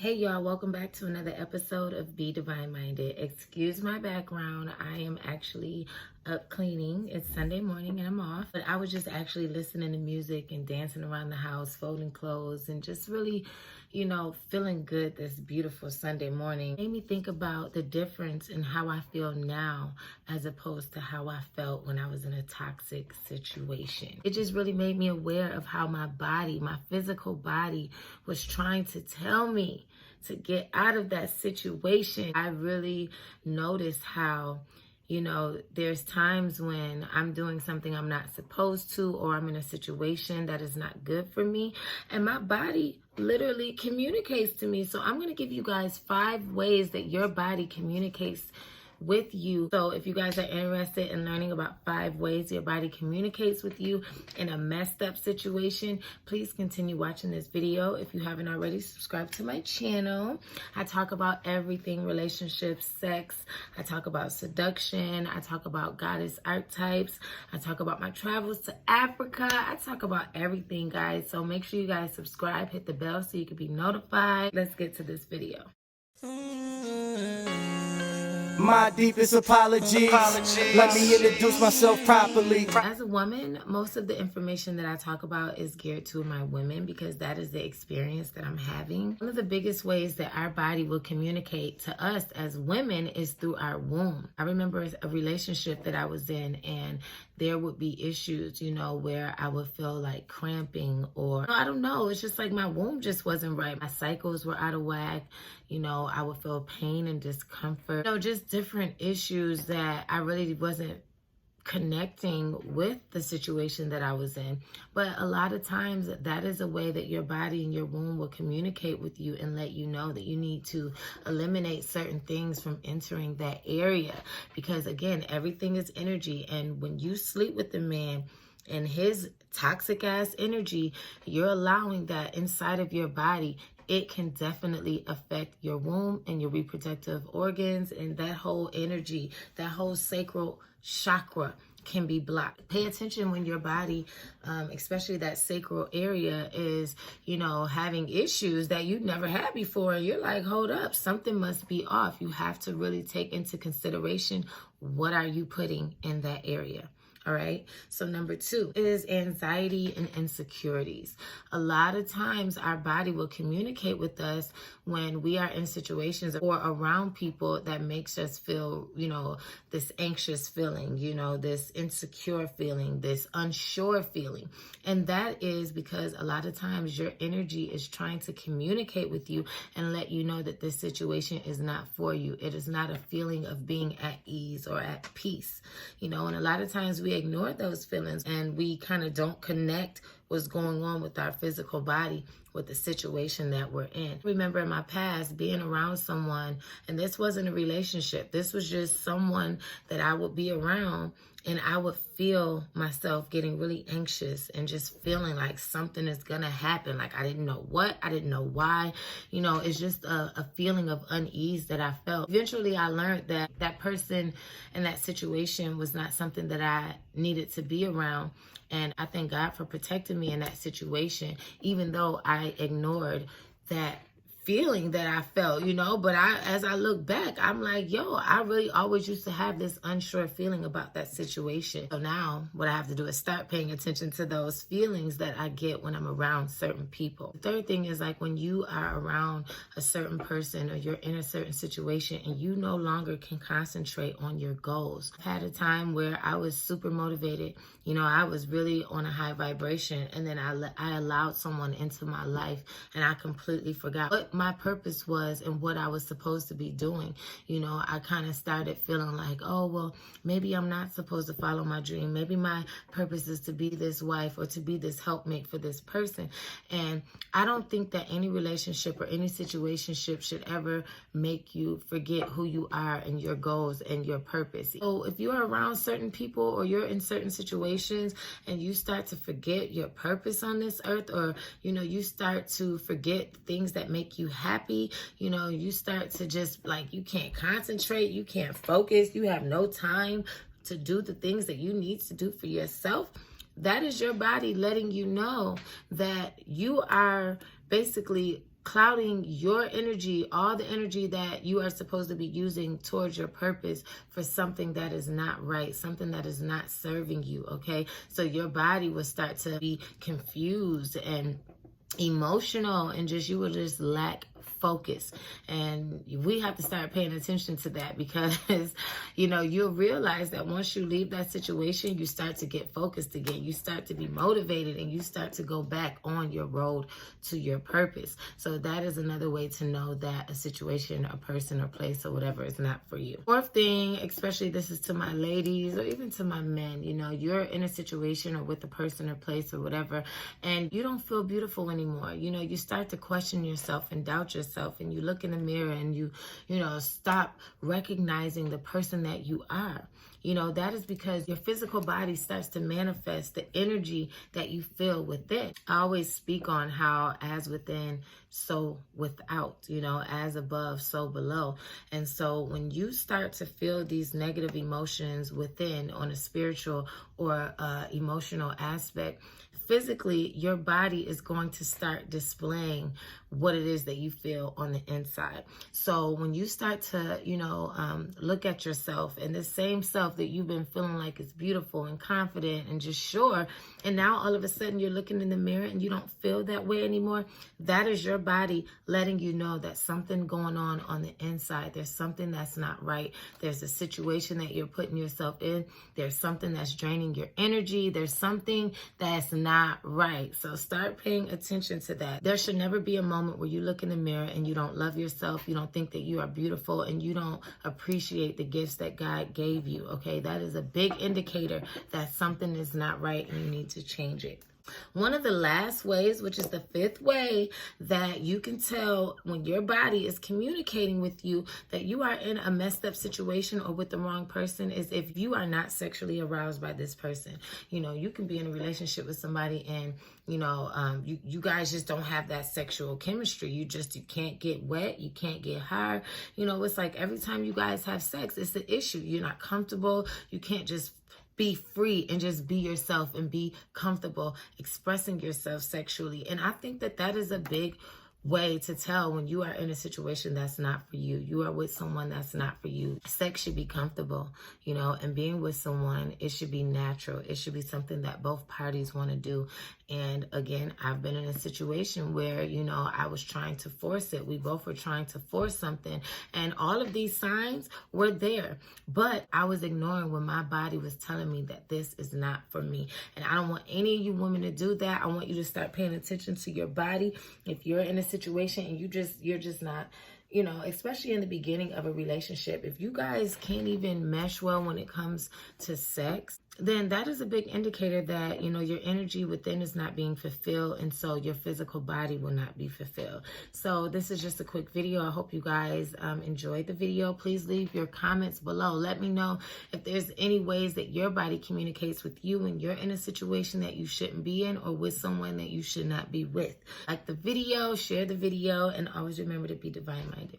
Hey y'all, welcome back to another episode of Be Divine Minded. Excuse my background. I am actually up cleaning. It's Sunday morning and I'm off. But I was just actually listening to music and dancing around the house, folding clothes, and just really, feeling good this beautiful Sunday morning. It made me think about the difference in how I feel now as opposed to how I felt when I was in a toxic situation. It just really made me aware of how my body, my physical body, was trying to tell me to get out of that situation. I really noticed how, there's times when I'm doing something I'm not supposed to, or I'm in a situation that is not good for me, and my body literally communicates to me. So I'm going to give you guys 5 ways that your body communicates with you. So if you guys are interested in learning about 5 ways your body communicates with you in a messed up situation, please continue watching this video. If you haven't already, subscribe to my channel. I talk about everything: relationships, sex. I talk about seduction. I talk about goddess archetypes. I talk about my travels to Africa. I talk about everything, guys. So make sure you guys subscribe, hit the bell so you can be notified. Let's get to this video. My deepest apologies. Let me introduce myself properly. As a woman, most of the information that I talk about is geared to my women because that is the experience that I'm having. One of the biggest ways that our body will communicate to us as women is through our womb. I remember a relationship that I was in, and there would be issues, where I would feel like cramping, or I don't know, it's just like my womb just wasn't right. My cycles were out of whack. I would feel pain and discomfort, just different issues that I really wasn't connecting with the situation that I was in. But a lot of times that is a way that your body and your womb will communicate with you and let you know that you need to eliminate certain things from entering that area. Because again, everything is energy. And when you sleep with a man and his toxic ass energy, you're allowing that inside of your body. It can definitely affect your womb and your reproductive organs, and that whole energy, that whole sacral chakra can be blocked. Pay attention when your body, especially that sacral area, is, having issues that you never had before. And you're like, hold up, something must be off. You have to really take into consideration, what are you putting in that area? All right. So number 2 is anxiety and insecurities. A lot of times our body will communicate with us when we are in situations or around people that makes us feel, this anxious feeling, this insecure feeling, this unsure feeling. And that is because a lot of times your energy is trying to communicate with you and let you know that this situation is not for you. It is not a feeling of being at ease or at peace, and a lot of times we ignore those feelings and we kind of don't connect what's going on with our physical body with the situation that we're in. Remember in my past being around someone, and this wasn't a relationship, this was just someone that I would be around, and I would feel myself getting really anxious and just feeling like something is gonna happen. Like I didn't know what, I didn't know why. It's just a feeling of unease that I felt. Eventually I learned that that person and that situation was not something that I needed to be around. And I thank God for protecting me in that situation, even though I ignored that feeling that I felt, but as I look back, I'm like, I really always used to have this unsure feeling about that situation. So now what I have to do is start paying attention to those feelings that I get when I'm around certain people. The third thing is like when you are around a certain person or you're in a certain situation and you no longer can concentrate on your goals. I've had a time where I was super motivated, I was really on a high vibration, and then I allowed someone into my life and I completely forgot what my purpose was and what I was supposed to be doing. I kind of started feeling like, oh, well, maybe I'm not supposed to follow my dream. Maybe my purpose is to be this wife or to be this helpmate for this person. And I don't think that any relationship or any situationship should ever make you forget who you are and your goals and your purpose. So if you're around certain people or you're in certain situations and you start to forget your purpose on this earth, or, you start to forget things that make you happy, you start to just like, you can't concentrate, you can't focus, you have no time to do the things that you need to do for yourself. That is your body letting you know that you are basically clouding your energy, all the energy that you are supposed to be using towards your purpose for something that is not right, something that is not serving you, okay? So your body will start to be confused and emotional, and you will just lack focus. And we have to start paying attention to that, because you'll realize that once you leave that situation, you start to get focused again, you start to be motivated, and you start to go back on your road to your purpose. So that is another way to know that a situation, a person, or place, or whatever is not for you. Fourth thing, especially this is to my ladies or even to my men, you're in a situation or with a person or place or whatever, and you don't feel beautiful anymore. You start to question yourself and doubt yourself, and you look in the mirror and you stop recognizing the person that you are. That is because your physical body starts to manifest the energy that you feel within. I always speak on how as within, so without, as above, so below. And so when you start to feel these negative emotions within on a spiritual or emotional aspect, physically, your body is going to start displaying what it is that you feel on the inside. So when you start to, look at yourself, and the same self that you've been feeling like is beautiful and confident and just sure, and now all of a sudden you're looking in the mirror and you don't feel that way anymore, that is your body letting you know that something going on the inside. There's something that's not right. There's a situation that you're putting yourself in. There's something that's draining your energy. There's something that's not right. So start paying attention to that. There should never be a moment where you look in the mirror and you don't love yourself, you don't think that you are beautiful, and you don't appreciate the gifts that God gave you, okay? That is a big indicator that something is not right and you need to change it. One of the last ways, which is the fifth way that you can tell when your body is communicating with you that you are in a messed up situation or with the wrong person, is if you are not sexually aroused by this person. You can be in a relationship with somebody and you guys just don't have that sexual chemistry. You can't get wet. You can't get hard. It's like every time you guys have sex, it's an issue. You're not comfortable. You can't just be free and just be yourself and be comfortable expressing yourself sexually. And I think that is a big way to tell when you are in a situation that's not for you. You are with someone that's not for you. Sex should be comfortable, and being with someone, it should be natural. It should be something that both parties want to do. And again, I've been in a situation where, I was trying to force it. We both were trying to force something, and all of these signs were there, but I was ignoring when my body was telling me that this is not for me. And I don't want any of you women to do that. I want you to start paying attention to your body. If you're in a situation and you're just not, especially in the beginning of a relationship, if you guys can't even mesh well when it comes to sex, then that is a big indicator that, your energy within is not being fulfilled, and so your physical body will not be fulfilled. So this is just a quick video. I hope you guys enjoyed the video. Please leave your comments below. Let me know if there's any ways that your body communicates with you when you're in a situation that you shouldn't be in, or with someone that you should not be with. Like the video, share the video, and always remember to be divine-minded.